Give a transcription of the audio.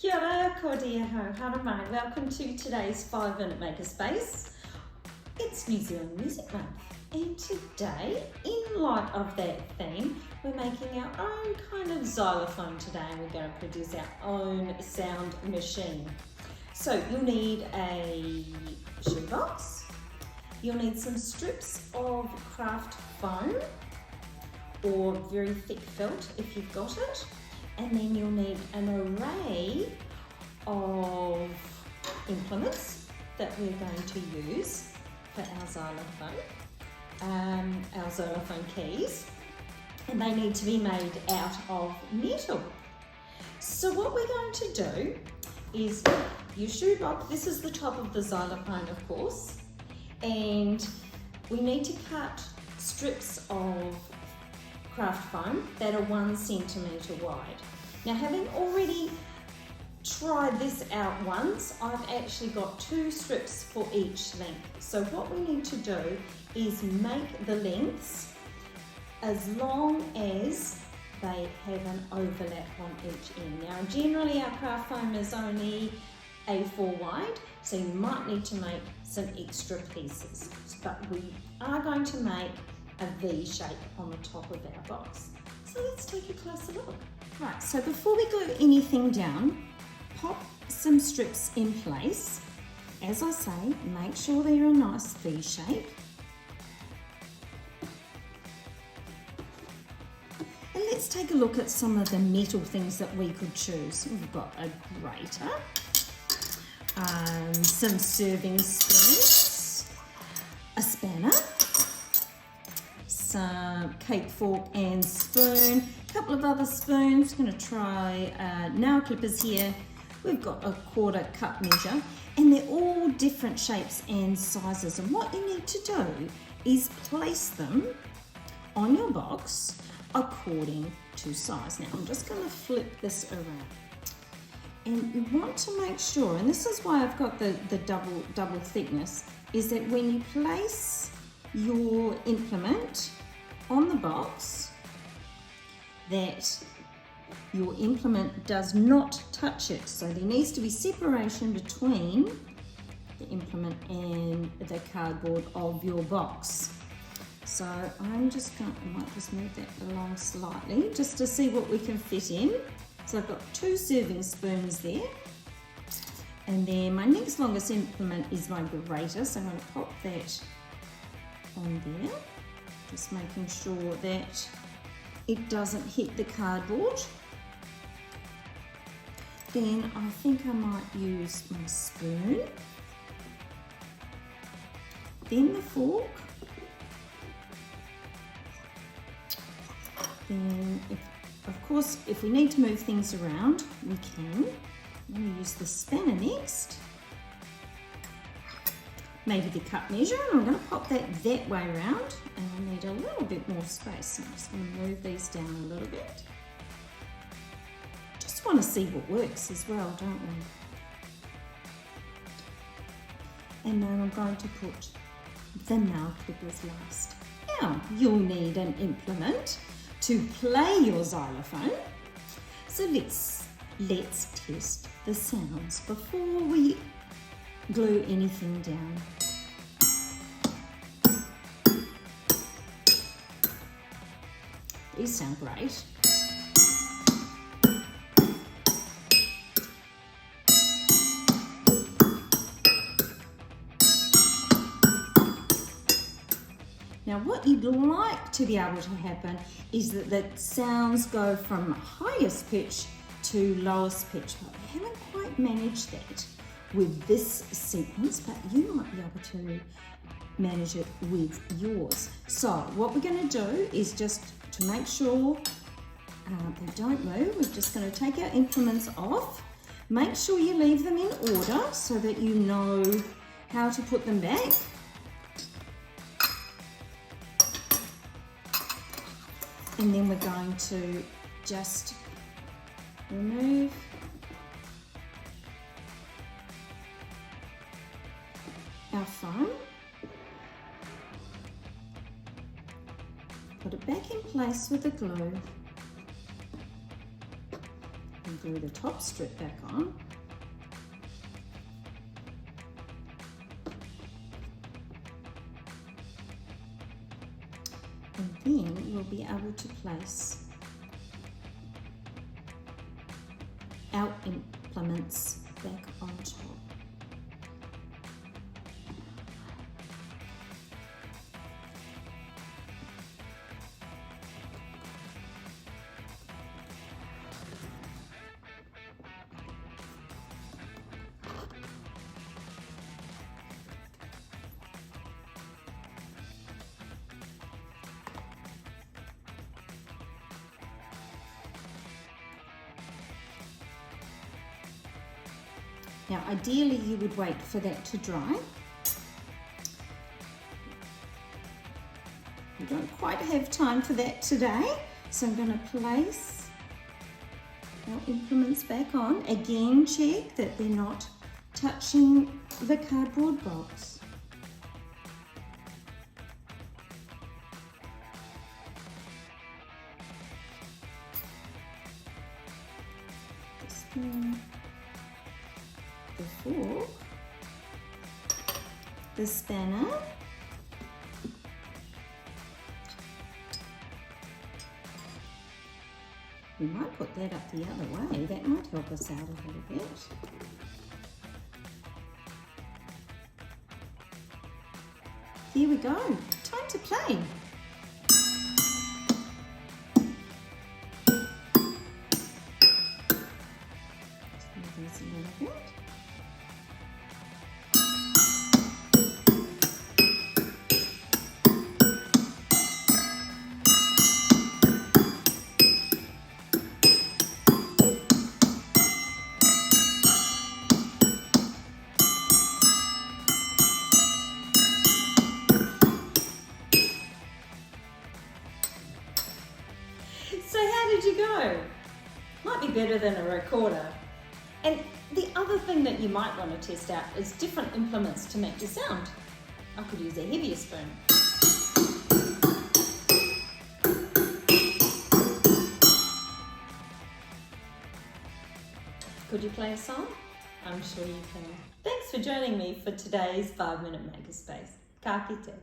Kia ora, ko dia ho, hara mai. Welcome to today's 5-minute Makerspace. It's New Zealand Music Month, and today, in light of that theme, we're making our own kind of xylophone today, and we're going to produce our own sound machine. So you'll need a shoebox, you'll need some strips of craft foam or very thick felt if you've got it, and then you'll need an array of implements that we're going to use for our xylophone keys, and they need to be made out of metal. So what we're going to do is your shoebox, this is the top of the xylophone of course, and we need to cut strips of craft foam that are 1 centimetre wide. Now, having already tried this out once, I've actually got 2 strips for each length. So what we need to do is make the lengths as long as they have an overlap on each end. Now, generally our craft foam is only A4 wide, so you might need to make some extra pieces, but we are going to make a V shape on the top of our box. So let's take a closer look. Right, so before we glue anything down, pop some strips in place. As I say, make sure they're a nice V shape. And let's take a look at some of the metal things that we could choose. We've got a grater, some serving spoons, a spanner, some cake fork and spoon, a couple of other spoons. I'm going to try nail clippers here. We've got a 1/4 cup measure, and they're all different shapes and sizes. And what you need to do is place them on your box according to size. Now I'm just going to flip this around. And you want to make sure, and this is why I've got the double thickness, is that when you place your implement on the box, that your implement does not touch it. So there needs to be separation between the implement and the cardboard of your box. So I'm just going to, I might just move that along slightly just to see what we can fit in. So I've got 2 serving spoons there. And then my next longest implement is my grater, so I'm going to pop that on there. Just making sure that it doesn't hit the cardboard. Then I think I might use my spoon. Then the fork. Then, of course, if we need to move things around, we can. I'm going to use the spanner next. Maybe the cup measure, and I'm going to pop that way around, and I need a little bit more space. So I'm just going to move these down a little bit. Just want to see what works as well, don't we? And then I'm going to put the nail clippers last. Now, you'll need an implement to play your xylophone. So let's test the sounds before we glue anything down. These sound great. Now what you'd like to be able to happen is that the sounds go from highest pitch to lowest pitch. But we haven't quite managed that with this sequence, but you might be able to manage it with yours. So what we're going to do is, just to make sure they don't move, we're just going to take our implements off. Make sure you leave them in order so that you know how to put them back. And then we're going to just remove our foam, put it back in place with the glue, and glue the top strip back on. And then we'll be able to place our implements back on top. Now, ideally, you would wait for that to dry. We don't quite have time for that today, so I'm going to place our implements back on. Again, check that they're not touching the cardboard box. The spoon, the fork, the spanner, we might put that up the other way, that might help us out a little bit. Here we go, time to play. Just move these a little bit. So how did you go? Might be better than a recorder. And the other thing that you might want to test out is different implements to make your sound. I could use a heavier spoon. Could you play a song? I'm sure you can. Thanks for joining me for today's 5-minute Makerspace. Ka kite.